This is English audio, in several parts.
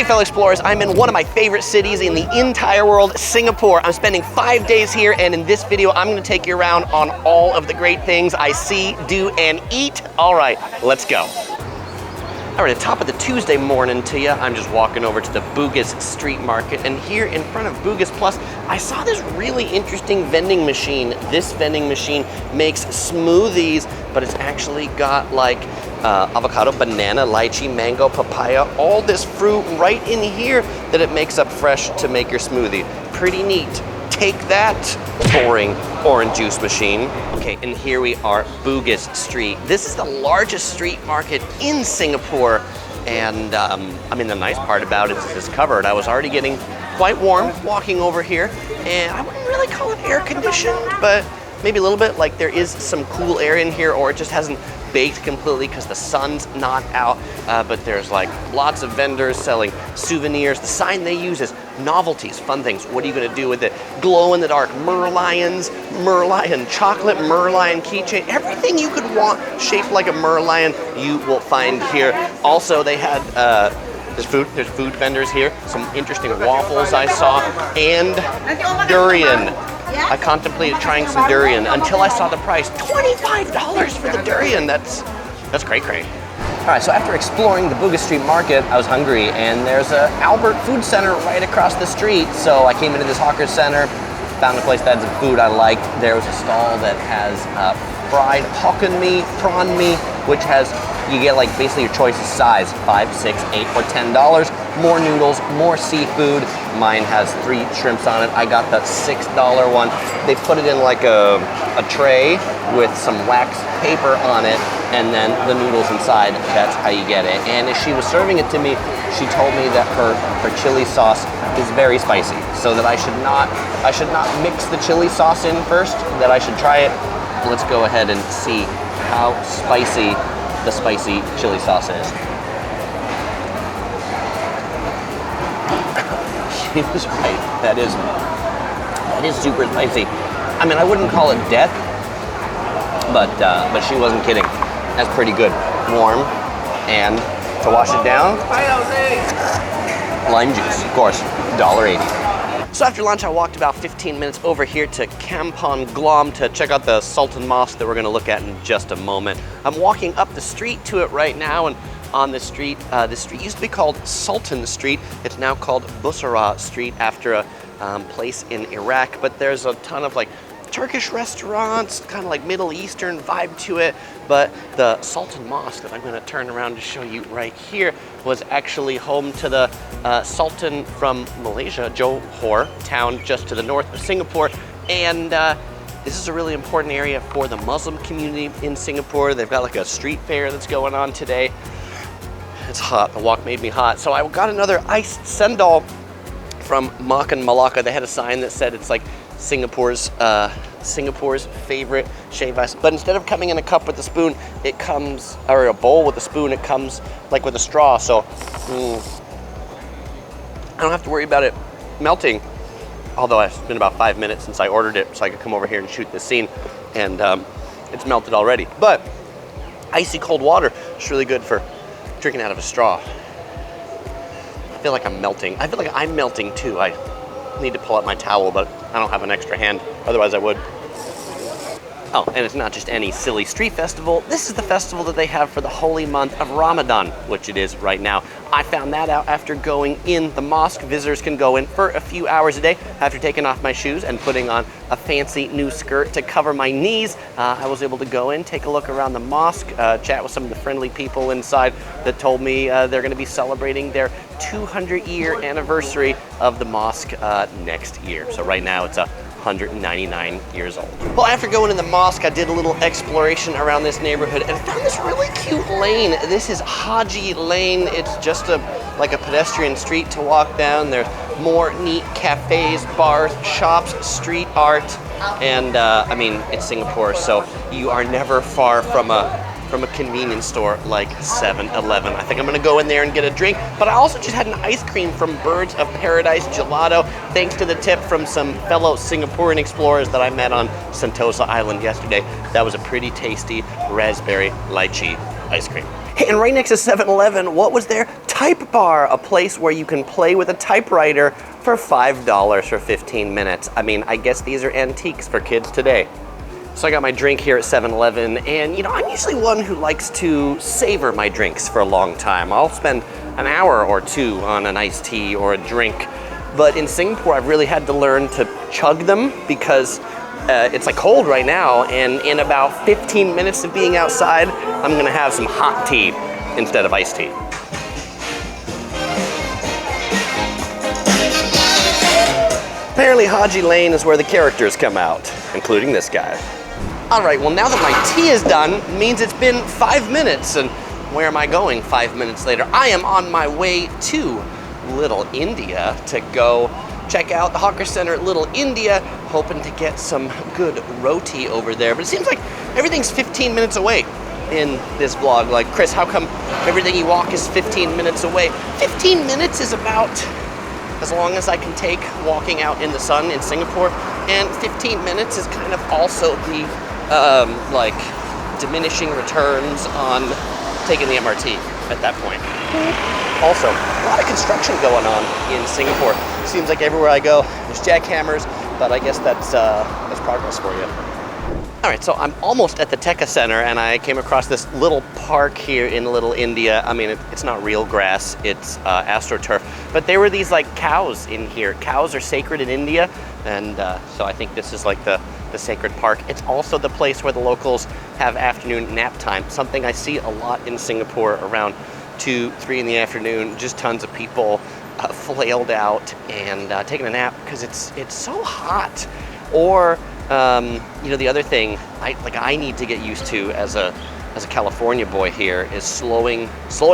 Today, fellow explorers, I'm in one of my favorite cities in the entire world, Singapore. I'm spending 5 days here, and in this video, I'm gonna take you around on all of the great things I see, do, and eat. All right, let's go. All right, at the top of the Tuesday morning to you, I'm just walking over to the Bugis street market, and here in front of Bugis Plus, I saw this really interesting vending machine. This vending machine makes smoothies, but it's actually got like avocado, banana, lychee, mango, papaya, all this fruit right in here that it makes up fresh to make your smoothie. Pretty neat. Take that, boring orange juice machine. Okay, and here we are, Bugis Street. This is the largest street market in Singapore, and I mean, the nice part about it is it's covered. I was already getting quite warm walking over here, and I wouldn't really call it air conditioned, but maybe a little bit, like there is some cool air in here, or it just hasn't baked completely because the sun's not out, but there's like lots of vendors selling souvenirs. The sign they use is novelties, fun things. What are you gonna do with it? Glow in the dark Merlions, Merlion chocolate, Merlion keychain, everything you could want shaped like a Merlion, you will find here. Also, they had, there's food vendors here, some interesting waffles I saw, and durian. I contemplated trying some durian until I saw the price, $25 for the durian. That's cray-cray. All right, so after exploring the Bugis Street Market, I was hungry, and there's a Albert Food Center right across the street. So I came into this hawker center, found a place that had some food I liked. There was a stall that has fried hokkien mee, prawn mee, which has, you get like basically your choice of size, $5, $6, $8, or $10. More noodles, more seafood. Mine has 3 shrimps on it. I got the $6 one. They put it in like a tray with some wax paper on it, and then the noodles inside. That's how you get it. And as she was serving it to me, she told me that her chili sauce is very spicy, so that I should not mix the chili sauce in first, that I should try it. Let's go ahead and see how spicy the spicy chili sauce is. She was right. That is super spicy. I mean, I wouldn't call it death, but she wasn't kidding. That's pretty good. Warm, and to wash it down, lime juice, of course, $1.80. So after lunch, I walked about 15 minutes over here to Kampong Glam to check out the Sultan Mosque that we're gonna look at in just a moment. I'm walking up the street to it right now, and on this street used to be called Sultan Street. It's now called Bussorah Street after a place in Iraq, but there's a ton of like Turkish restaurants, kind of like Middle Eastern vibe to it. But the Sultan Mosque that I'm gonna turn around to show you right here was actually home to the Sultan from Malaysia, Johor, town just to the north of Singapore. And this is a really important area for the Muslim community in Singapore. They've got like a street fair that's going on today. It's hot, the walk made me hot. So I got another iced sendal from Makan Malacca. They had a sign that said it's like Singapore's favorite shave ice. But instead of coming in a cup with a spoon, it comes, or a bowl with a spoon, it comes like with a straw. So I don't have to worry about it melting. Although it's been about 5 minutes since I ordered it, so I could come over here and shoot this scene, and it's melted already. But icy cold water is really good for drinking out of a straw. I feel like I'm melting. I feel like I'm melting too. I need to pull out my towel, but I don't have an extra hand. Otherwise I would. Oh, and it's not just any silly street festival. This is the festival that they have for the holy month of Ramadan, which it is right now. I found that out after going in the mosque. Visitors can go in for a few hours a day after taking off my shoes and putting on a fancy new skirt to cover my knees. I was able to go in, take a look around the mosque, chat with some of the friendly people inside that told me they're going to be celebrating their 200-year anniversary of the mosque next year. So right now it's 199 years old. Well, after going in the mosque, I did a little exploration around this neighborhood and found this really cute lane. This is Haji Lane. It's just like a pedestrian street to walk down. There's more neat cafes, bars, shops, street art, and I mean, it's Singapore, so you are never far from a convenience store like 7-Eleven. I think I'm gonna go in there and get a drink, but I also just had an ice cream from Birds of Paradise Gelato, thanks to the tip from some fellow Singaporean explorers that I met on Sentosa Island yesterday. That was a pretty tasty raspberry lychee ice cream. Hey, and right next to 7-Eleven, what was there? Type Bar, a place where you can play with a typewriter for $5 for 15 minutes. I mean, I guess these are antiques for kids today. So I got my drink here at 7-Eleven, and you know, I'm usually one who likes to savor my drinks for a long time. I'll spend an hour or two on an iced tea or a drink, but in Singapore, I've really had to learn to chug them because it's like cold right now, and in about 15 minutes of being outside, I'm gonna have some hot tea instead of iced tea. Apparently Haji Lane is where the characters come out, including this guy. All right, well now that my tea is done, means it's been 5 minutes, and where am I going 5 minutes later? I am on my way to Little India to go check out the hawker center at Little India, hoping to get some good roti over there. But it seems like everything's 15 minutes away in this vlog. Like, Chris, how come everything you walk is 15 minutes away? 15 minutes is about as long as I can take walking out in the sun in Singapore, and 15 minutes is kind of also the like diminishing returns on taking the MRT at that point. Also, a lot of construction going on in Singapore. Seems like everywhere I go, there's jackhammers, but I guess that's progress for you. All right, so I'm almost at the Tekka Centre, and I came across this little park here in Little India. I mean, it's not real grass, it's AstroTurf, but there were these like cows in here. Cows are sacred in India, and so I think this is like the sacred park. It's also the place where the locals have afternoon nap time, something I see a lot in Singapore around 2, 3 in the afternoon. Just tons of people flailed out and taking a nap because it's so hot. Or you know, the other thing I need to get used to as a California boy here is slowing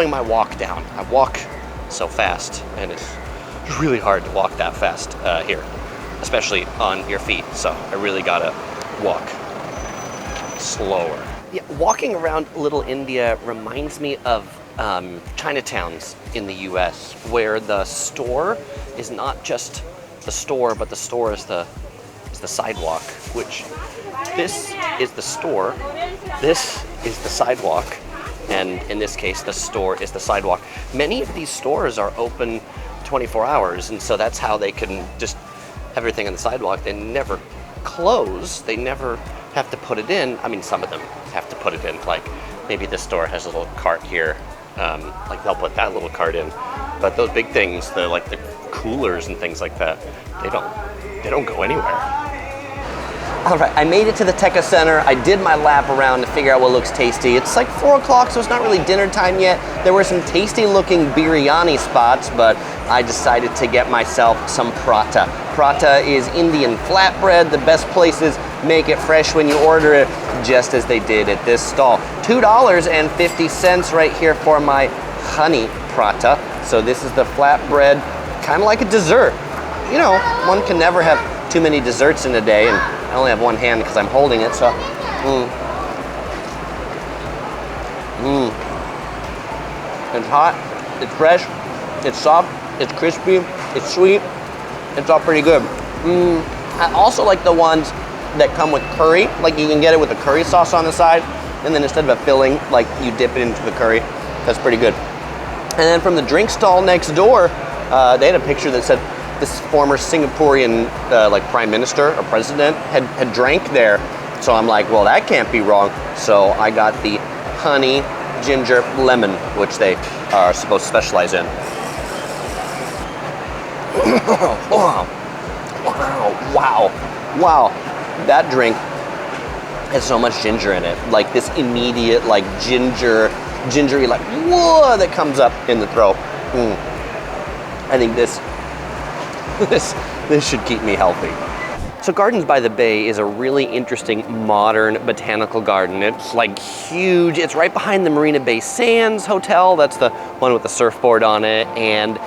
my walk down. I walk so fast, and it's really hard to walk that fast here, especially on your feet. So I really gotta walk slower. Yeah, walking around Little India reminds me of Chinatowns in the US, where the store is not just the store, but the store is the sidewalk, which this is the store, this is the sidewalk, and in this case, the store is the sidewalk. Many of these stores are open 24 hours, and so that's how they can just have everything on the sidewalk. They never close, they never have to put it in. I mean, some of them have to put it in, like maybe this store has a little cart here, like they'll put that little cart in, but those big things, the coolers and things like that, they don't go anywhere. All right, I made it to the Tekka Centre. I did my lap around to figure out what looks tasty. It's like 4 o'clock, so it's not really dinner time yet. There were some tasty looking biryani spots, but I decided to get myself some prata. Prata is Indian flatbread. The best places make it fresh when you order it, just as they did at this stall. $2.50 right here for my honey prata. So this is the flatbread, kind of like a dessert. You know, one can never have too many desserts in a day, and I only have one hand because I'm holding it, so. It's hot, it's fresh, it's soft, it's crispy, it's sweet, it's all pretty good. I also like the ones that come with curry, like you can get it with a curry sauce on the side, and then instead of a filling, like you dip it into the curry. That's pretty good. And then from the drink stall next door, they had a picture that said this former Singaporean like prime minister or president had drank there. So I'm like, well, that can't be wrong. So I got the honey, ginger, lemon, which they are supposed to specialize in. Wow. That drink has so much ginger in it. Like this immediate like gingery like whoa that comes up in the throat. I think this should keep me healthy. So Gardens by the Bay is a really interesting modern botanical garden. It's like huge. It's right behind the Marina Bay Sands Hotel. That's the one with the surfboard on it. And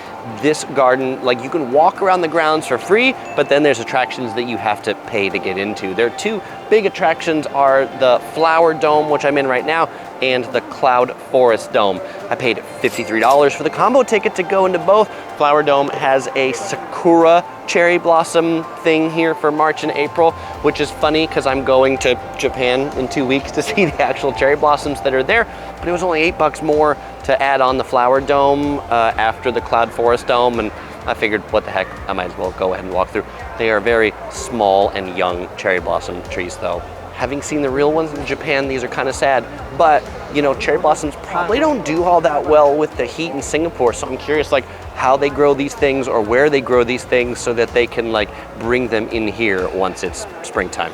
this garden, like you can walk around the grounds for free, but then there's attractions that you have to pay to get into. There are 2 big attractions are the Flower Dome, which I'm in right now, and the Cloud Forest Dome. I paid $53 for the combo ticket to go into both. Flower Dome has a sakura cherry blossom thing here for March and April, which is funny because I'm going to Japan in 2 weeks to see the actual cherry blossoms that are there, but it was only $8 more to add on the Flower Dome after the Cloud Forest Dome, and I figured, what the heck, I might as well go ahead and walk through. They are very small and young cherry blossom trees though. Having seen the real ones in Japan, these are kind of sad, but you know, cherry blossoms probably don't do all that well with the heat in Singapore, so I'm curious like how they grow these things or where they grow these things so that they can like bring them in here once it's springtime.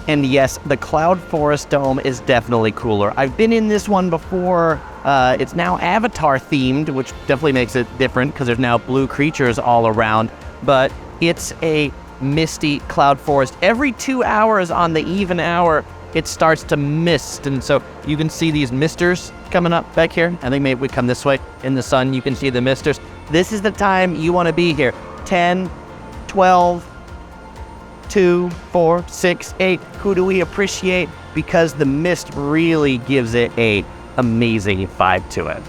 And yes, the Cloud Forest Dome is definitely cooler. I've been in this one before. It's now Avatar themed, which definitely makes it different because there's now blue creatures all around, but it's a misty cloud forest. Every 2 hours on the even hour, it starts to mist, and so you can see these misters coming up back here. I think maybe we come this way in the sun, you can see the misters. This is the time you want to be here. 10, 12, 2, 4, 6, 8. Who do we appreciate? Because the mist really gives it a amazing vibe to it.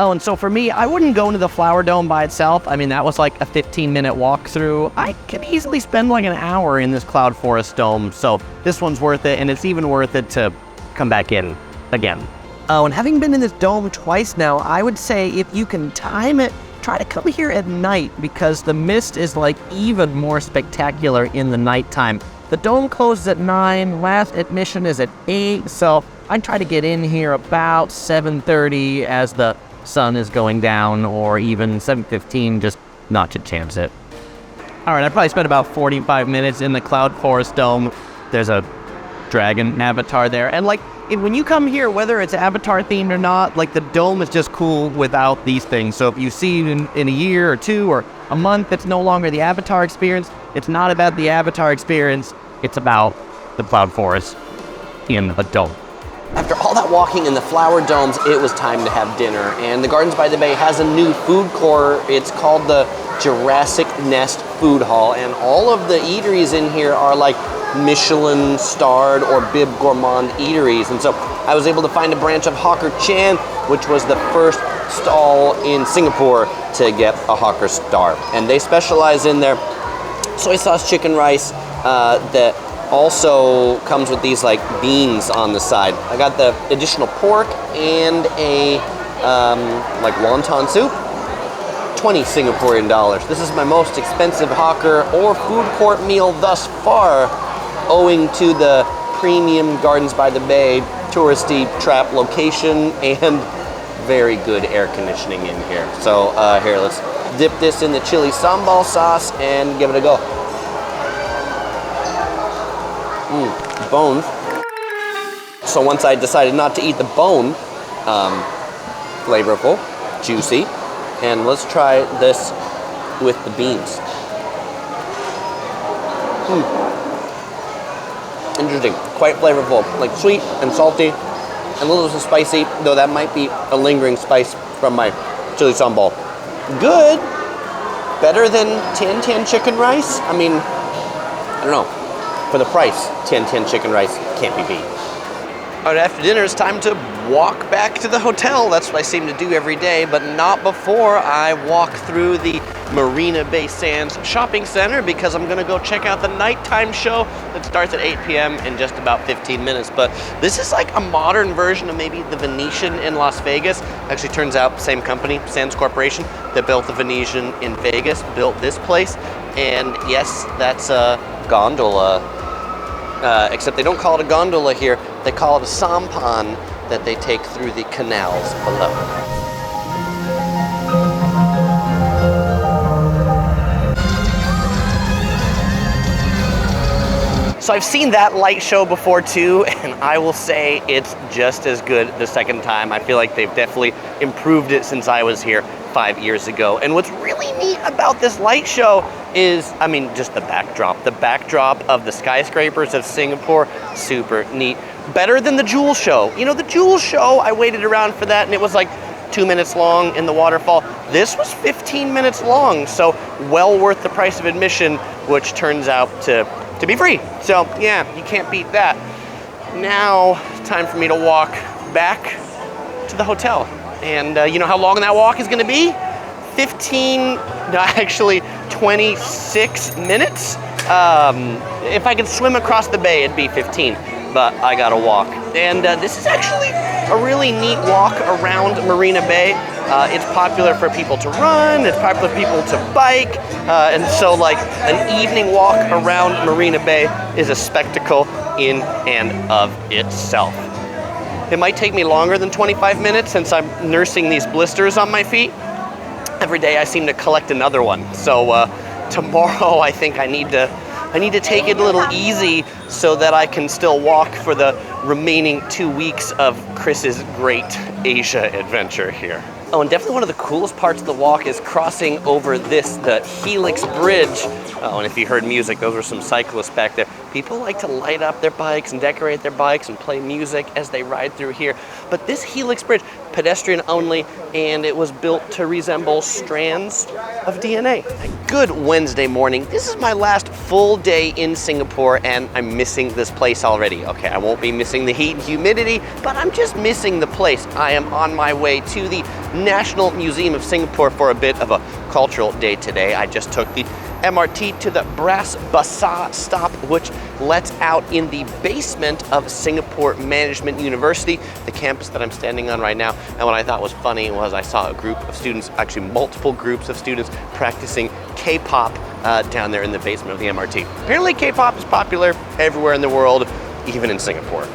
Oh, and so for me, I wouldn't go into the Flower Dome by itself. I mean, that was like a 15-minute walkthrough. I could easily spend like an hour in this Cloud Forest Dome, so this one's worth it, and it's even worth it to come back in again. Oh, and having been in this dome twice now, I would say if you can time it, try to come here at night because the mist is like even more spectacular in the nighttime. The dome closes at 9, last admission is at 8, so I'd try to get in here about 7:30 as the sun is going down, or even 7:15, just not to chance it. All right, I probably spent about 45 minutes in the Cloud Forest Dome. There's a dragon avatar there, and like when you come here, whether it's Avatar themed or not, like the dome is just cool without these things. So if you see in a year or 2 or a month, it's no longer the Avatar experience. It's not about the Avatar experience. It's about the Cloud Forest in a dome. After all that walking in the flower domes, it was time to have dinner. And the Gardens by the Bay has a new food court. It's called the Jurassic Nest Food Hall. And all of the eateries in here are like Michelin starred or Bib Gourmand eateries. And so I was able to find a branch of Hawker Chan, which was the first stall in Singapore to get a Hawker star. And they specialize in their soy sauce chicken rice that also comes with these like beans on the side. I got the additional pork and a like wonton soup, 20 Singaporean dollars. This is my most expensive hawker or food court meal thus far, owing to the premium Gardens by the Bay touristy trap location and very good air conditioning in here. So here, let's dip this in the chili sambal sauce and give it a go. Bones. So once I decided not to eat the bone, flavorful, juicy, and let's try this with the beans. Interesting, quite flavorful, like sweet and salty, and a little bit spicy, though that might be a lingering spice from my chili sambal. Good, better than Tian Tian chicken rice. I mean, I don't know. For the price, Tian Tian chicken rice can't be beat. All right, after dinner, it's time to walk back to the hotel. That's what I seem to do every day, but not before I walk through the Marina Bay Sands shopping center because I'm gonna go check out the nighttime show that starts at 8 p.m. in just about 15 minutes. But this is like a modern version of maybe the Venetian in Las Vegas. Actually, turns out same company, Sands Corporation, that built the Venetian in Vegas, built this place. And yes, that's a gondola. Except they don't call it a gondola here, they call it a sampan that they take through the canals below. So I've seen that light show before too, and I will say it's just as good the second time. I feel like they've definitely improved it since I was here 5 years ago. And what's really neat about this light show is, I mean, just the backdrop. The backdrop of the skyscrapers of Singapore, super neat. Better than the Jewel show. You know, the Jewel show, I waited around for that and it was like 2 minutes long in the waterfall. This was 15 minutes long, so well worth the price of admission, which turns out to be free. So yeah, you can't beat that. Now, time for me to walk back to the hotel. And you know how long that walk is gonna be? 26 minutes. If I could swim across the bay, it'd be 15, but I gotta walk. And this is actually a really neat walk around Marina Bay. It's popular for people to run, it's popular for people to bike, and so like an evening walk around Marina Bay is a spectacle in and of itself. It might take me longer than 25 minutes since I'm nursing these blisters on my feet. Every day I seem to collect another one. So tomorrow I think I need to take it a little easy so that I can still walk for the remaining 2 weeks of Chris's great Asia adventure here. Oh, and definitely one of the coolest parts of the walk is crossing over the Helix Bridge. Oh, and if you heard music, those were some cyclists back there. People like to light up their bikes and decorate their bikes and play music as they ride through here. But this Helix Bridge, pedestrian only, and it was built to resemble strands of DNA. Good Wednesday morning. This is my last full day in Singapore, and I'm missing this place already. Okay, I won't be missing the heat and humidity, but I'm just missing the place. I am on my way to the National Museum of Singapore for a bit of a cultural day today. I just took the MRT to the Bras Basah stop, which lets out in the basement of Singapore Management University, the campus that I'm standing on right now. And what I thought was funny was I saw a group of students, actually multiple groups of students, practicing K-pop down there in the basement of the MRT. Apparently K-pop is popular everywhere in the world, even in Singapore.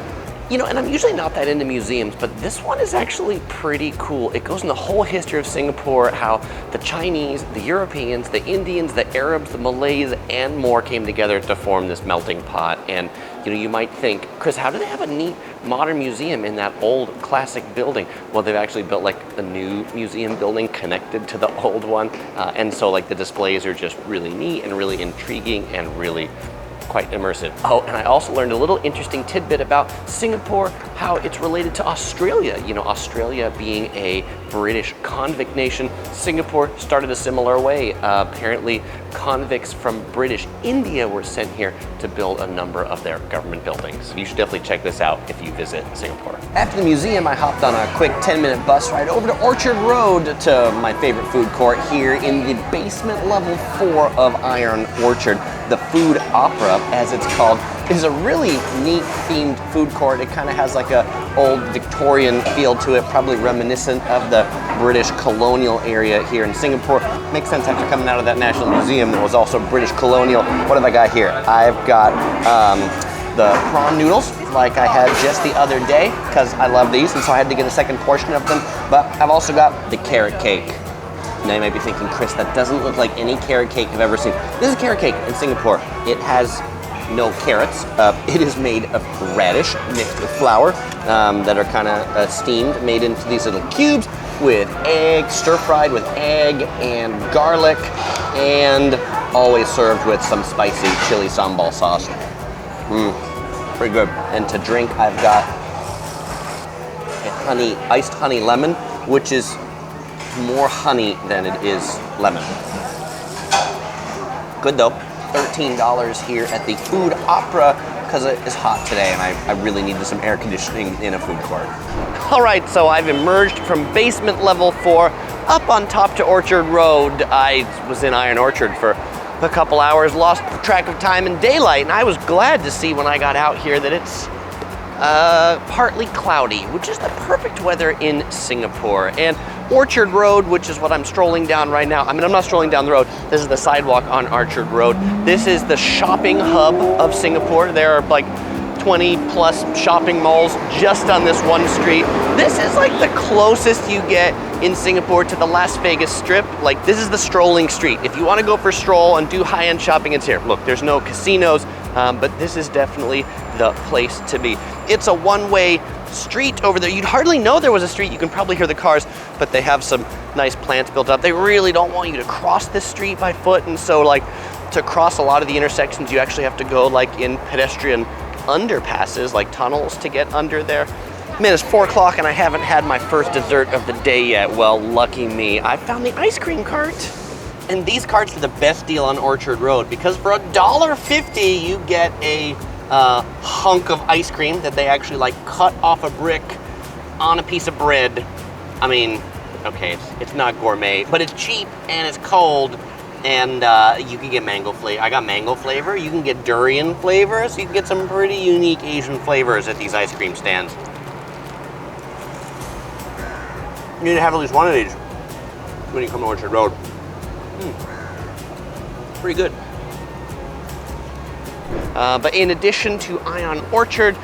You know, and I'm usually not that into museums, but this one is actually pretty cool. It goes in the whole history of Singapore, how the Chinese, the Europeans, the Indians, the Arabs, the Malays, and more came together to form this melting pot. And you know, you might think, Chris, how do they have a neat modern museum in that old classic building? Well, they've actually built like a new museum building connected to the old one. And so like the displays are just really neat and really intriguing and really quite immersive. Oh, and I also learned a little interesting tidbit about Singapore, how it's related to Australia. You know, Australia being a British convict nation, Singapore started a similar way. Apparently, convicts from British India were sent here to build a number of their government buildings. You should definitely check this out if you visit Singapore. After the museum, I hopped on a quick 10-minute bus ride over to Orchard Road to my favorite food court here in the basement level 4 of Iron Orchard. The Food Opera, as it's called, is a really neat themed food court. It kind of has like a old Victorian feel to it, probably reminiscent of the British colonial area here in Singapore. Makes sense after coming out of that National Museum that was also British colonial. What have I got here? I've got the prawn noodles, like I had just the other day, because I love these, and so I had to get a second portion of them. But I've also got the carrot cake. Now you might be thinking, Chris, that doesn't look like any carrot cake I've ever seen. This is a carrot cake in Singapore. It has no carrots. It is made of radish mixed with flour that are kind of steamed, made into these little cubes with egg, stir-fried with egg and garlic, and always served with some spicy chili sambal sauce. Pretty good. And to drink, I've got a iced honey lemon, which is more honey than it is lemon. Good though. $13 here at the Food Opera because it is hot today and I really needed some air conditioning in a food court. All right, so I've emerged from basement level 4 up on top to Orchard Road. I was in Iron Orchard for a couple hours, lost track of time in daylight, and I was glad to see when I got out here that it's partly cloudy, which is the perfect weather in Singapore. And Orchard Road, which is what I'm strolling down right now. I mean, I'm not strolling down the road. This is the sidewalk on Orchard Road. This is the shopping hub of Singapore. There are like 20 plus shopping malls just on this one street. This is like the closest you get in Singapore to the Las Vegas Strip. Like, this is the strolling street. If you want to go for a stroll and do high-end shopping, it's here. Look, there's no casinos, but this is definitely the place to be. It's a one-way street over there. You'd hardly know there was a street. You can probably hear the cars, but they have some nice plants built up. They really don't want you to cross this street by foot, and so like to cross a lot of the intersections, you actually have to go like in pedestrian underpasses, like tunnels to get under there. Man, it's 4 o'clock and I haven't had my first dessert of the day yet. Well, lucky me. I found the ice cream cart. And these carts are the best deal on Orchard Road because for $1.50 you get a hunk of ice cream that they actually like cut off a brick on a piece of bread. I mean, okay, it's not gourmet, but it's cheap and it's cold, and you can get mango flavor. I got mango flavor. You can get durian flavor, so you can get some pretty unique Asian flavors at these ice cream stands. You need to have at least one of these when you come to Orchard Road. Pretty good. But in addition to Ion Orchard,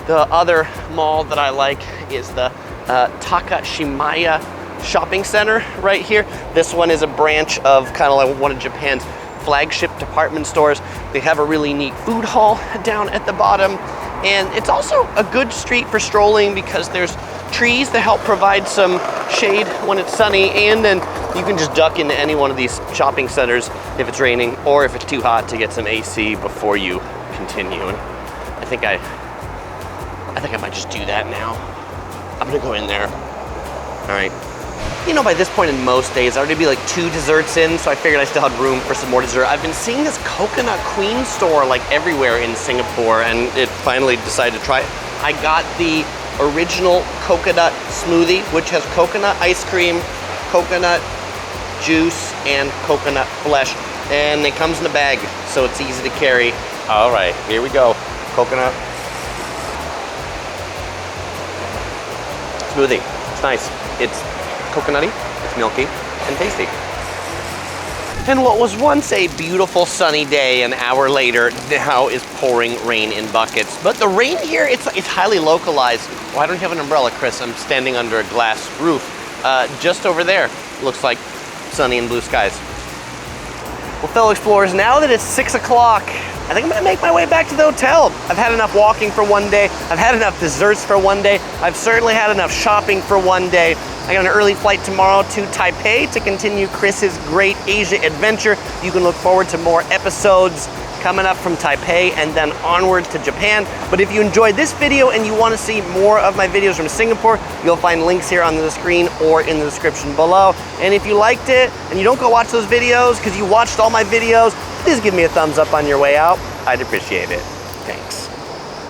the other mall that I like is the Takashimaya Shopping Center right here. This one is a branch of kind of like one of Japan's flagship department stores. They have a really neat food hall down at the bottom, and it's also a good street for strolling because there's trees that help provide some shade when it's sunny, and then you can just duck into any one of these shopping centers if it's raining or if it's too hot to get some AC before you continue. And I think I might just do that now. I'm gonna go in there. All right. You know, by this point in most days, I already be like 2 desserts in, so I figured I still had room for some more dessert. I've been seeing this Coconut Queen store like everywhere in Singapore, and it finally decided to try it. I got the original coconut smoothie, which has coconut ice cream, coconut juice, and coconut flesh. And it comes in a bag, so it's easy to carry. All right, here we go. Coconut smoothie. It's nice. It's coconutty, it's milky, and tasty. And what was once a beautiful sunny day an hour later now is pouring rain in buckets. But the rain here, it's highly localized. Oh, I don't have an umbrella, Chris. I'm standing under a glass roof. Just over there, looks like sunny and blue skies. Well, fellow explorers, now that it's 6 o'clock, I think I'm gonna make my way back to the hotel. I've had enough walking for one day. I've had enough desserts for one day. I've certainly had enough shopping for one day. I got an early flight tomorrow to Taipei to continue Chris's great Asia adventure. You can look forward to more episodes coming up from Taipei and then onwards to Japan. But if you enjoyed this video and you want to see more of my videos from Singapore, you'll find links here on the screen or in the description below. And if you liked it and you don't go watch those videos because you watched all my videos, please give me a thumbs up on your way out. I'd appreciate it. Thanks.